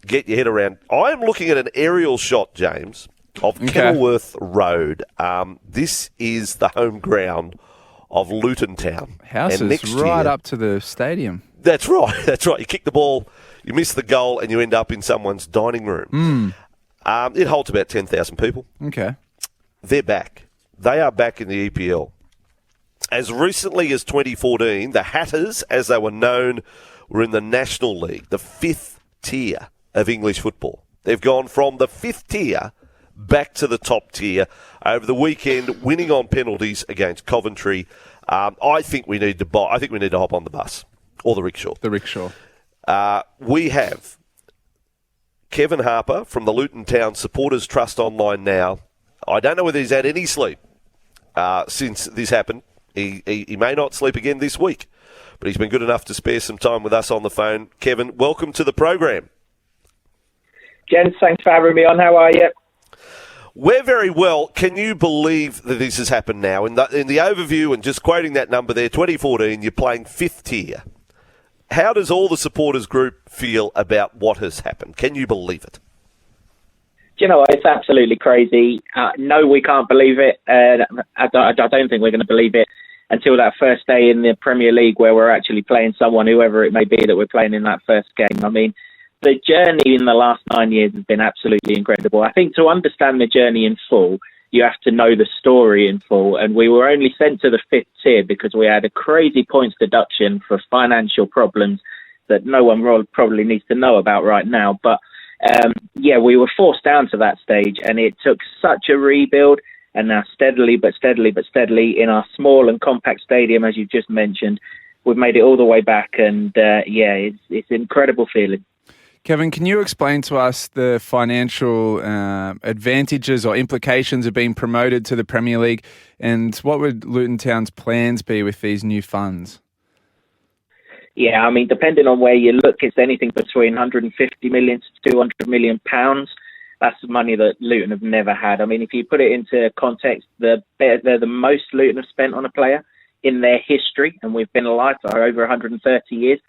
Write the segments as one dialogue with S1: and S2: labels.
S1: get your head around. I am looking at an aerial shot, James, of Kenilworth Road. This is the home ground of Luton Town.
S2: House is right up to the stadium.
S1: That's right. That's right. You kick the ball, you miss the goal, and you end up in someone's dining room. It holds about 10,000 people.
S2: Okay.
S1: They're back. They are back in the EPL. As recently as 2014, the Hatters, as they were known, were in the National League, the 5th tier of English football. They've gone from the 5th tier back to the top tier over the weekend, winning on penalties against Coventry. I think we need to hop on the bus or the rickshaw.
S2: The rickshaw.
S1: We have Kevin Harper from the Luton Town Supporters Trust online now. I don't know whether he's had any sleep since this happened. He may not sleep again this week, but he's been good enough to spare some time with us on the phone. Kevin, welcome to the program.
S3: Gents, thanks for having me on. How are you?
S1: We're very well. Can you believe that this has happened now? In the overview, and just quoting that number there, 2014, you're playing 5th tier. How does all the supporters group feel about what has happened? Can you believe it?
S3: Do you know what? It's absolutely crazy. No, we can't believe it. I don't think we're going to believe it until that first day in the Premier League where we're actually playing someone, whoever it may be, that we're playing in that first game. I mean, the journey in the last 9 years has been absolutely incredible. I think to understand the journey in full, you have to know the story in full. And we were only sent to the 5th tier because we had a crazy points deduction for financial problems that no one probably needs to know about right now. But we were forced down to that stage, and it took such a rebuild. And now steadily in our small and compact stadium, as you've just mentioned, we've made it all the way back. And it's an incredible feeling.
S2: Kevin, can you explain to us the financial advantages or implications of being promoted to the Premier League, and what would Luton Town's plans be with these new funds?
S3: Yeah, I mean, depending on where you look, it's anything between 150 million to 200 million pounds. That's money that Luton have never had. I mean, if you put it into context, they're the most Luton have spent on a player in their history, and we've been alive for over 130 years.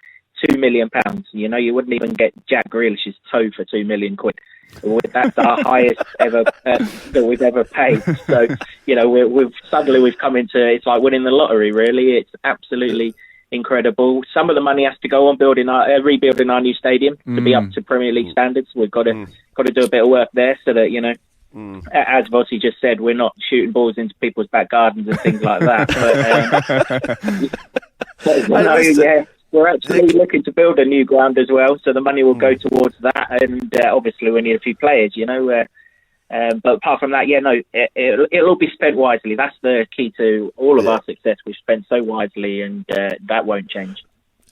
S3: £2 million. You know, you wouldn't even get Jack Grealish's toe for £2 million. That's our highest ever that we've ever paid. So, you know, we've come into, it's like winning the lottery. Really, it's absolutely incredible. Some of the money has to go on rebuilding our new stadium to be up to Premier League standards. We've got to do a bit of work there so that, you know, as Vossy just said, we're not shooting balls into people's back gardens and things like that. But we're actually looking to build a new ground as well, so the money will go towards that. And obviously, we need a few players, you know. But apart from that, it'll be spent wisely. That's the key to all of our success. We've spent so wisely, and that won't change.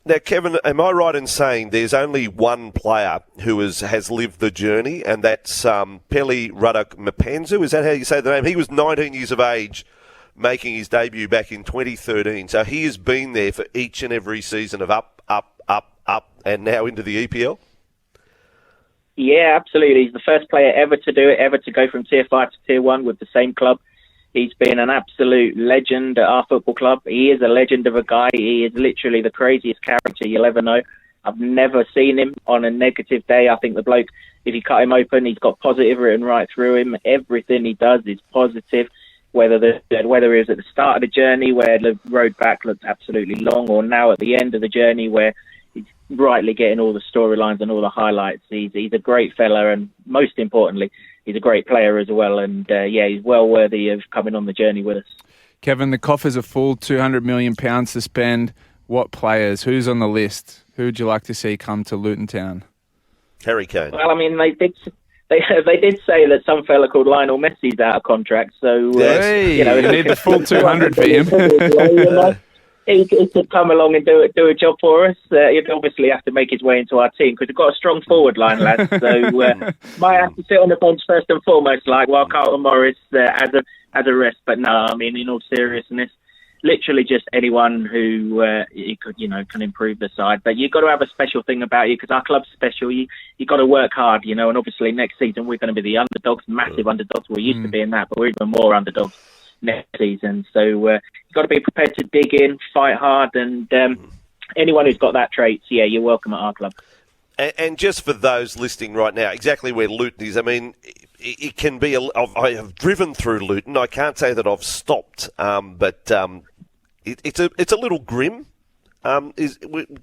S1: Now, Kevin, am I right in saying there's only one player who has lived the journey, and that's Pelly Ruddock Mapanzu? Is that how you say the name? He was 19 years of age, making his debut back in 2013. So he has been there for each and every season of up, and now into the EPL?
S3: Yeah, absolutely. He's the first player ever to do it, ever to go from Tier 5 to Tier 1 with the same club. He's been an absolute legend at our football club. He is a legend of a guy. He is literally the craziest character you'll ever know. I've never seen him on a negative day. I think the bloke, if you cut him open, he's got positive written right through him. Everything he does is positive. Whether he was at the start of the journey where the road back looked absolutely long, or now at the end of the journey where he's rightly getting all the storylines and all the highlights. He's a great fella, and most importantly, he's a great player as well. And he's well worthy of coming on the journey with us.
S2: Kevin, the coffers are full, £200 million to spend. What players? Who's on the list? Who would you like to see come to Luton Town?
S1: Harry Kane.
S3: Well, I mean, they did say that some fella called Lionel Messi's out of contract, so
S2: you need the full 200 for him.
S3: He could come along and do a job for us. He'd obviously have to make his way into our team because we've got a strong forward line, lads. So might have to sit on the bench first and foremost, while Carlton Morris as a rest. But no, I mean, in all seriousness, literally just anyone who can improve the side. But you've got to have a special thing about you because our club's special. You got to work hard, you know. And obviously next season we're going to be the underdogs, massive underdogs. We're used to being that, but we're even more underdogs next season. So you've got to be prepared to dig in, fight hard, and anyone who's got that trait, you're welcome at our club.
S1: And just for those listening right now, exactly where Luton is, I mean, it can be. I have driven through Luton. I can't say that I've stopped, but it's a little grim. Do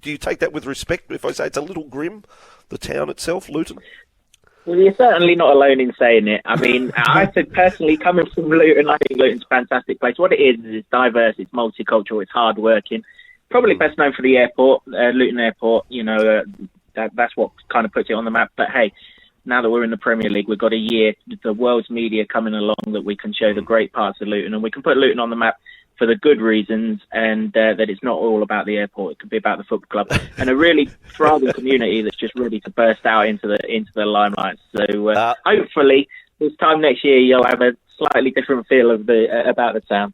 S1: you take that with respect if I say it's a little grim, the town itself, Luton?
S3: Well, you're certainly not alone in saying it. I mean, I think personally, coming from Luton, I think Luton's a fantastic place. What it is it's diverse, it's multicultural, it's hard-working. Probably best known for the airport, Luton Airport. You know, that's what kind of puts it on the map. But hey, now that we're in the Premier League, we've got a year, the world's media coming along that we can show the great parts of Luton, and we can put Luton on the map for the good reasons, and that it's not all about the airport. It could be about the football club and a really thriving community that's just ready to burst out into the limelight. So hopefully this time next year you'll have a slightly different feel of about the town.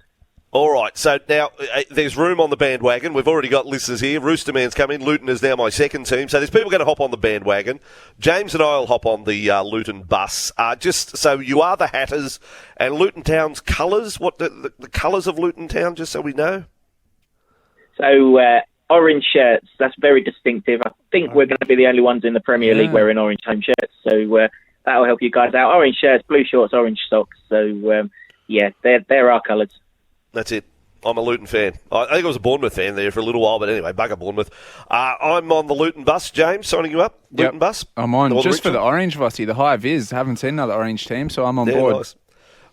S1: All right, so now there's room on the bandwagon. We've already got listeners here. Roosterman's come in. Luton is now my second team. So there's people going to hop on the bandwagon. James and I will hop on the Luton bus. Just so you are the Hatters and Luton Town's colours. What the colours of Luton Town, just so we know?
S3: So orange shirts, that's very distinctive. I think we're going to be the only ones in the Premier League wearing orange home shirts. So that'll help you guys out. Orange shirts, blue shorts, orange socks. So, they're our colours.
S1: That's it. I'm a Luton fan. I think I was a Bournemouth fan there for a little while, but anyway, bugger Bournemouth. I'm on the Luton bus. James, signing you up? Luton bus?
S2: I'm on just for the orange, Vossy. The high vis. Haven't seen another orange team, so I'm on board.
S1: Nice.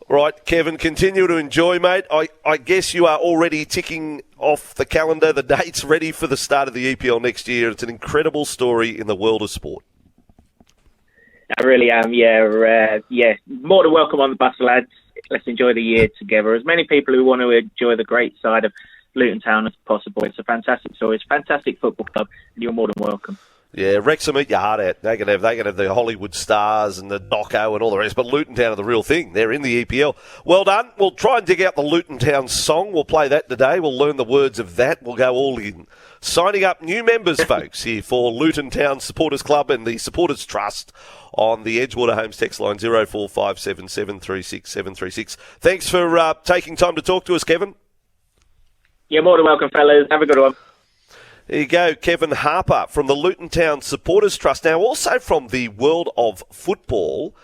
S1: Right, Kevin, continue to enjoy, mate. I guess you are already ticking off the calendar, the dates ready for the start of the EPL next year. It's an incredible story in the world of sport.
S3: I really am, yeah. More than welcome on the bus, lads. Let's enjoy the year together. As many people who want to enjoy the great side of Luton Town as possible. It's a fantastic story. It's a fantastic football club, and you're more than welcome. Yeah,
S1: Wrexham eat your heart out. They can have the Hollywood stars and the Doco and all the rest, but Luton Town are the real thing. They're in the EPL. Well done. We'll try and dig out the Luton Town song. We'll play that today. We'll learn the words of that. We'll go all in. Signing up new members, folks, here for Luton Town Supporters Club and the Supporters Trust on the Edgewater Homes text line 0457 736 736. Thanks for taking time to talk to us, Kevin.
S3: You're more than welcome, fellas. Have a good one.
S1: There you go, Kevin Harper from the Luton Town Supporters Trust. Now, also from the world of football.